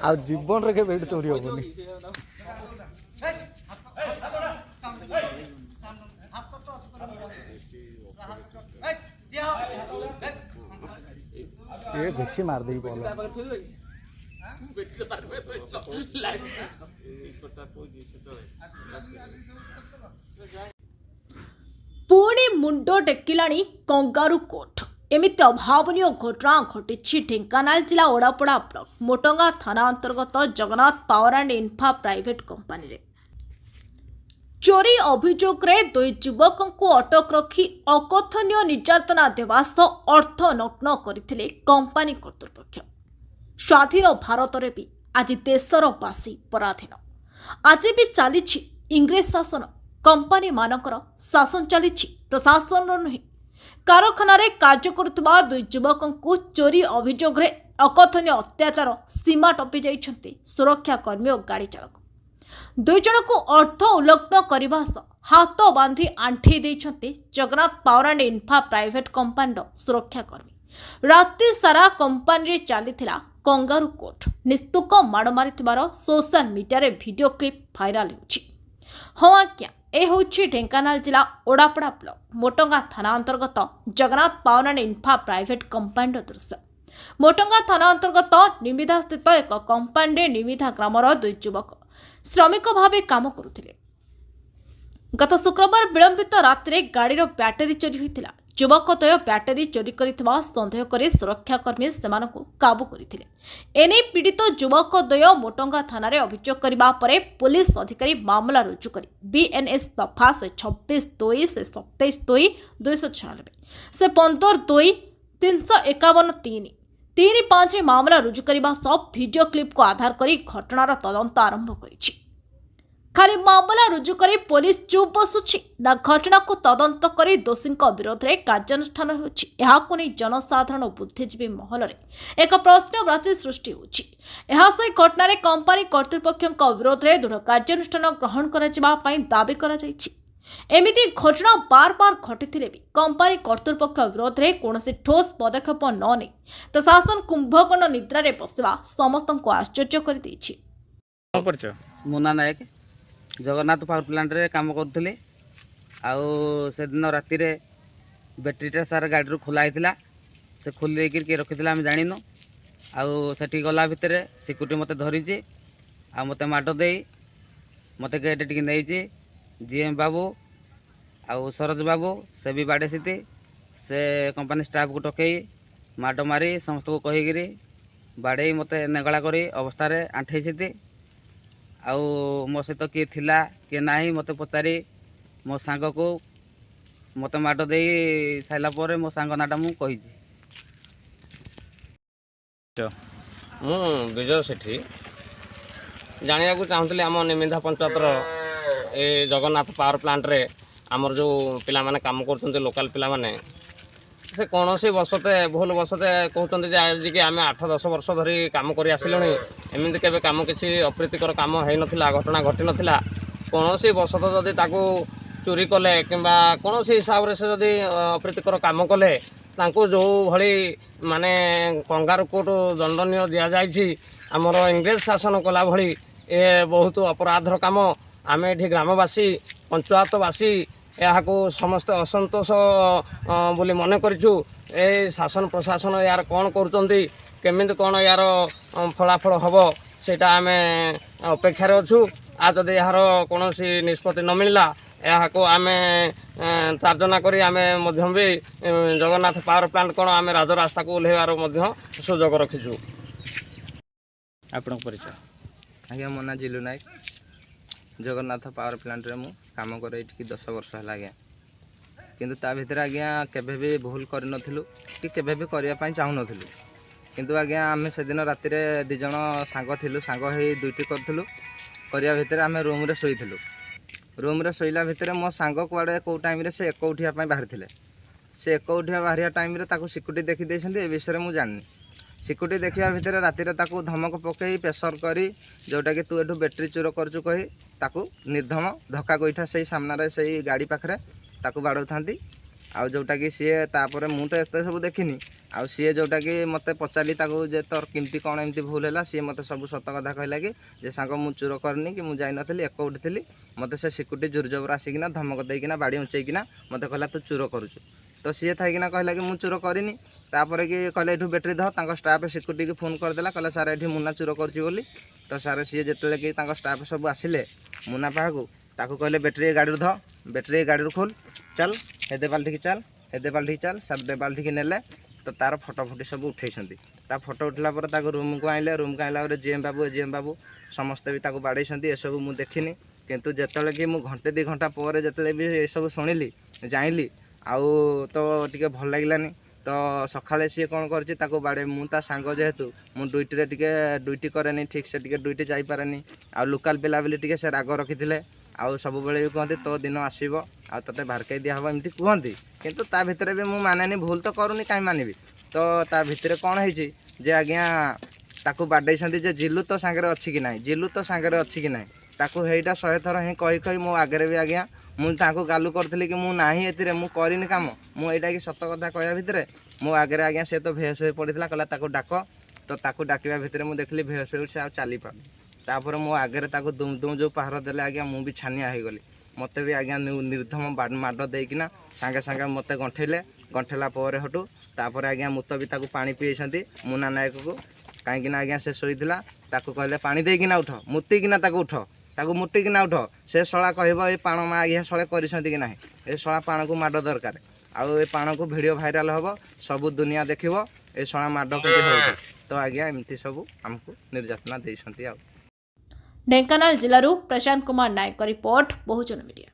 आ जीवन रे के बेट चोरी होबनी ये बेसी मार दे बोल पुणी मुंड टेकिलाणी कंगारू कोर्ट एमिति अभावनीय घटना घटी ढेंकानाल जिला ओडापड़ा ब्लॉक मोटंगा थाना अंतर्गत Jagannath power and infra private company रे चोरी अभियोग रे दुई युवकों को अटक रखी अकथनीय निर्यातना देवा सह अर्थ नग्न करथिले कंपानी कर्तृपक्ष। स्वाधीन भारत रे भी आज देशर बासी पराधीन आज भी चली इंग्रेज शासन कंपानी मानकर शासन चली प्रशासन नुहे कारखाना रे कार्य करुवा दुई युवकों को चोरी अभियोग रे अकथनीय अत्याचार सीमा टपी जाइछन्ते सुरक्षाकर्मी और गाड़ी चालक दुई जन को अर्थ उल्लंघन करने सह हाथ बांधि आंठी देइछन्ते Jagannath power and infra private company सुरक्षाकर्मी। राति सारा कंपानी चलीथिला कंगारू कोर्ट निस्तुक माड़ मारिथिबार सोशल मीडिया रे वीडियो क्लिप भाइराल होछि। हाँ आज्ञा ए होछि ढेंकानाल जिला ओडापड़ा ब्लॉक मोटंगा थाना अंतर्गत Jagannath power and infra private company दृश्य। मोटंगा थाना अंतर्गत निमिधा स्थित एक कंपानी निमिधा ग्रामर दुई युवक श्रमिक भाव काम करुथिले। गत शुक्रवार विलंबित रात्रि गाड़ीर बैटेरी चोरी होइतिला। युवकद्वय बैटेरी चोरी करिथिबा संदेह करे सुरक्षाकर्मी सेमानकु काबू करिथिले। एने पीड़ित युवकद्वय मोटंगा थाना रे अभियोग करिबा परे पुलिस अधिकारी मामला रुजु करी बीएनएस दफा 26/2 से 27/2 296 से 15/2 351/3 3-5 मामला रुजु करने सह वीडियो क्लिप को आधार करी घटनार तदंत आरंभ करिछि। खाली मामला रुजु करी पुलिस चुप बसुछि ना घटना को तदंत करी दोषी विरोध में कार्यानुष्ठान होछि। एहाकु नै जनसाधारण बुद्धिजीवी महल रे एक प्रश्नवाची सृष्टि होछि। एहा सही घटना रे कंपनी कर्तृपक्ष विरोध में दृढ़ कार्यानुष्ठान ग्रहण करा पई दाबी करा जाइछि। एमिति घटना बार बार घटिथिले भी कंपनी कर्तृपक्ष विरोध में कौन ठोस पदक्षेप न नहीं प्रशासन कुंभकर्ण निद्रा रे बसवा समस्त को आश्चर्य कर देछि। मुन्ना नायक जगन्नाथ पावर प्लांट रे काम करथले आउ से दिन राति रे बैटरीटा सारा गाड़ी रू खोला हैतिला से खोले के रखिथिला हम जानिनो आउ सेठी गला भितरे सिक्यूरिटी मते धरिजे आ मते माडो देई मते गेट टिक नेइजे जीएम बाबू आउ सरोज बाबू से भी बाड़े सीते से कंपनी स्टाफ को टकई माड मारी समस्त को कहीकि बाड़े मते नेगला करी अवस्था रे आंठे सीते आउ मो सहित किए थिला किए नाही मते पचारि मो सांग को मते माड दे साइला परे मो सांग नाटा मु कहिछि। विजय सेठी जानिया को चाहूली आम निमिधा पंचायतर ए जगन्नाथ पावर प्लांट रे आमर जो पिला माने काम करछन्ते लोकल पिला माने से कौन सी बसते भूल बसते कहते आज कि आम 8-10 वर्ष धरी काम कर आसिलुणी एमती केवे काम किसी अप्रीतिकर काम हो नाला घटना घटी नाला कौन सी बसत जदि ताकू चोरी कले कि कौन सी हिसाब से जदि अप्रीतिकर काम कले तांको जो भली माने कंगारू कोर्ट दंडनीय दि जाइछि आमर इंग्रेज शासन कला भली ए बहुत अपराधर काम आम ये ग्रामवासी पंचायतवासी यहाँ समस्त असंतोष बोली मन करूँ ए शासन प्रशासन यार कौन करमिति कौन यार फलाफल हम सेटा आम अपेक्षार अच्छू आ जदि यार कौन निष्पत्ति न मिलला यहाँ को आम तर्जना करी आम भी जगन्नाथ पावर प्लांट कौन आम राजरास्ता को ओह्लैबार सुजोग रखीचु। आपण परिचय आज्ञा मो ना जिलु नायक जगन्नाथ पावर प्लांट रे मु काम करे 10 वर्ष है आज्ञा किंतु ता भितर आज्ञा केबे भी भूल कर नथिलु कि केबे भी करिया पई चाहू नथिलु किंतु आज्ञा आमे से दिन राति रे दि जण सांग थिलु सांग हे दुईटी करथिलु करिया भितर आमे रूम रे सोइथिलु रूम रे सोइला भितर मो सांग कुआडे को टाइम रे से एक उठिया पई बाहर थिले से एक उठिया बाहरिया टाइम रे ताको सिक्यूरिटी देखि देछन्ते ए विषय मु जाननी सिक्यूरिटी देखा भितर राति ताकू धमक पकई प्रेसर करी जोटा कि तू एठू बैटेरी चोर करचु कही ताकू निर्धम धक्का गोईठा से सामने से गाड़ी पाखे ताकू बाड़ौ था ଆଉ ଯେଉଁଟାକି ସିଏ ତାପରେ ମୁଁ ତ ଏତେ ସବୁ ଦେଖିନି ଆଉ ସିଏ ଯେଉଁଟାକି ମୋତେ ପଚାରିଲି ତାକୁ ଯେ ତୋର କେମିତି କ'ଣ ଏମିତି ଭୁଲ ହେଲା ସିଏ ମୋତେ ସବୁ ସତ କଥା କହିଲା କି ଯେ ସାଙ୍ଗ ମୁଁ ଚୋର କରିନି କି ମୁଁ ଯାଇନଥିଲି ଏକଉଠି ଥିଲି ମୋତେ ସେ ସିକ୍ୟୁରିଟି ଜୋର ଆସିକିନା ଧମକ ଦେଇକିନା ବାଡ଼ି ଉଞ୍ଚେଇକିନା ମୋତେ କହିଲା ତୁ ଚୋର କରୁଛୁ ତ ସିଏ ଥାଇକିନା କହିଲା କି ମୁଁ ଚୋର କରିନି ତାପରେ କି କହିଲେ ଏଠୁ ବ୍ୟାଟେରୀ ଧର ତାଙ୍କ ଷ୍ଟାଫ୍ ସିକ୍ୟୁରିଟିକି ଫୋନ୍ କରିଦେଲା କହିଲା ସାର୍ ଏଠି ମୁନା ଚୋର କରୁଛି ବୋଲି ତ ସାର୍ ସିଏ ଯେତେବେଳେ କି ତାଙ୍କ ଷ୍ଟାଫ୍ ସବୁ ଆସିଲେ ମୁନା ପାଖକୁ ତାକୁ କହିଲେ ବ୍ୟାଟେରୀ ଗାଡ଼ିରୁ ଧର ବ୍ୟାଟେରୀ ଗାଡ଼ିରୁ ଖୋଲ ଚାଲ ହେଦେ ବାଲ୍ଟିକି ଚାଲ ହେଦେ ବାଲ୍ଟିକି ଚାଲ ସାର୍ ଦେ ବାଲ୍ଟିକି ନେଲେ ତ ତାର ଫଟୋ ଫୁଟି ସବୁ ଉଠେଇଛନ୍ତି ତା ଫଟୋ ଉଠିଲା ପରେ ତାକୁ ରୁମ୍କୁ ଆଣିଲେ ରୁମ୍କୁ ଆଣିଲା ପରେ ଜିଏମ୍ ବାବୁ ସମସ୍ତେ ବି ତାକୁ ବାଡ଼େଇଛନ୍ତି ଏସବୁ ମୁଁ ଦେଖିନି କିନ୍ତୁ ଯେତେବେଳେ କି ମୁଁ ଘଣ୍ଟେ 2 ଘଣ୍ଟା ପରେ ଯେତେବେଳେ ବି ଏସବୁ ଶୁଣିଲି ଜାଣିଲି ଆଉ ତ ଟିକେ ଭଲ ଲାଗିଲାନି ତ ସକାଳେ ସିଏ କ'ଣ କରିଛି ତାକୁ ବାଡ଼େ ମୁଁ ତା ସାଙ୍ଗ ଯେହେତୁ ମୁଁ ଡ୍ୟୁଟି କରେନି ଠିକ୍ ସେ ଟିକେ ଡ୍ୟୁଟି ଯାଇପାରେନି ଆଉ ଲୋକାଲ୍ ପିଲା ବୋଲି ଟିକେ ସେ ରାଗ ରଖିଥିଲେ ଆଉ ସବୁବେଳେ ବି କୁହନ୍ତି ତୋ ଦିନ ଆସିବ ଆଉ ତୋତେ ଭାରକେଇ ଦିଆହେବ ଏମିତି କୁହନ୍ତି କିନ୍ତୁ ତା ଭିତରେ ବି ମୁଁ ମାନେନି ଭୁଲ ତ କରୁନି କାହିଁ ମାନିବି ତ ତା ଭିତରେ କ'ଣ ହେଇଛି ଯେ ଆଜ୍ଞା ତାକୁ ବାଡ଼େଇଛନ୍ତି ଯେ ଜିଲୁ ତୋ ସାଙ୍ଗରେ ଅଛି କି ନାହିଁ ଜିଲୁ ତୋ ସାଙ୍ଗରେ ଅଛି କି ନାହିଁ ତାକୁ ହେଇଟା 100 ଥର ହିଁ କହି ମୋ ଆଗରେ ବି ଆଜ୍ଞା ମୁଁ ତାଙ୍କୁ ଗାଲୁ କରିଥିଲି କି ମୁଁ ନାହିଁ ଏଥିରେ ମୁଁ କରିନି କାମ ମୁଁ ଏଇଟା କି ସତ କଥା କହିବା ଭିତରେ ମୋ ଆଗରେ ଆଜ୍ଞା ସେ ତ ବେହୋସ ହୋଇ ପଡ଼ିଥିଲା କହିଲା ତାକୁ ଡାକ ତ ତାକୁ ଡାକିବା ଭିତରେ ମୁଁ ଦେଖିଲି ବେହୋସ ହୋଇ ସେ ଆଉ ଚାଲିପାରୁନି ତାପରେ ମୋ ଆଗରେ ତାକୁ ଦୁମ୍ ଯେଉଁ ପାହାର ଦେଲେ ଆଜ୍ଞା ମୁଁ ବି ଛାନିଆ ହେଇଗଲି ମୋତେ ବି ଆଜ୍ଞା ନିର୍ଦ୍ଧମ ମାଡ଼ ଦେଇକିନା ସାଙ୍ଗେ ମୋତେ ଗଣ୍ଠେଇଲା ପରେ ହଟୁ ତାପରେ ଆଜ୍ଞା ମୁତ ବି ତାକୁ ପାଣି ପିଏଇଛନ୍ତି ମୁନା ନାୟକକୁ କାହିଁକିନା ଆଜ୍ଞା ସେ ଶୋଇଥିଲା ତାକୁ କହିଲେ ପାଣି ଦେଇକିନା ଉଠ ମୁତିକିନା ତାକୁ ଉଠ ତାକୁ ମୁଟିକିନା ଉଠ ସେ ଶଳା କହିବ ଏ ପାଣ ମା ଆଜ୍ଞା ଶଳେ କରିଛନ୍ତି କି ନାହିଁ ଏ ଶଳା ପାଣକୁ ମାଡ଼ ଦରକାର ଆଉ ଏ ପାଣକୁ ଭିଡ଼ିଓ ଭାଇରାଲ୍ ହେବ ସବୁ ଦୁନିଆ ଦେଖିବ ଏ ଶଳା ମାଡ଼ କେମିତି ହେଉଛି ତ ଆଜ୍ଞା ଏମିତି ସବୁ ଆମକୁ ନିର୍ଯାତନା ଦେଇଛନ୍ତି ଆଉ ଢେଙ୍କାନାଳ ଜିଲ୍ଲାରୁ ପ୍ରଶାନ୍ତ କୁମାର ନାୟକଙ୍କ ରିପୋର୍ଟ ବହୁଜନ ମିଡ଼ିଆ।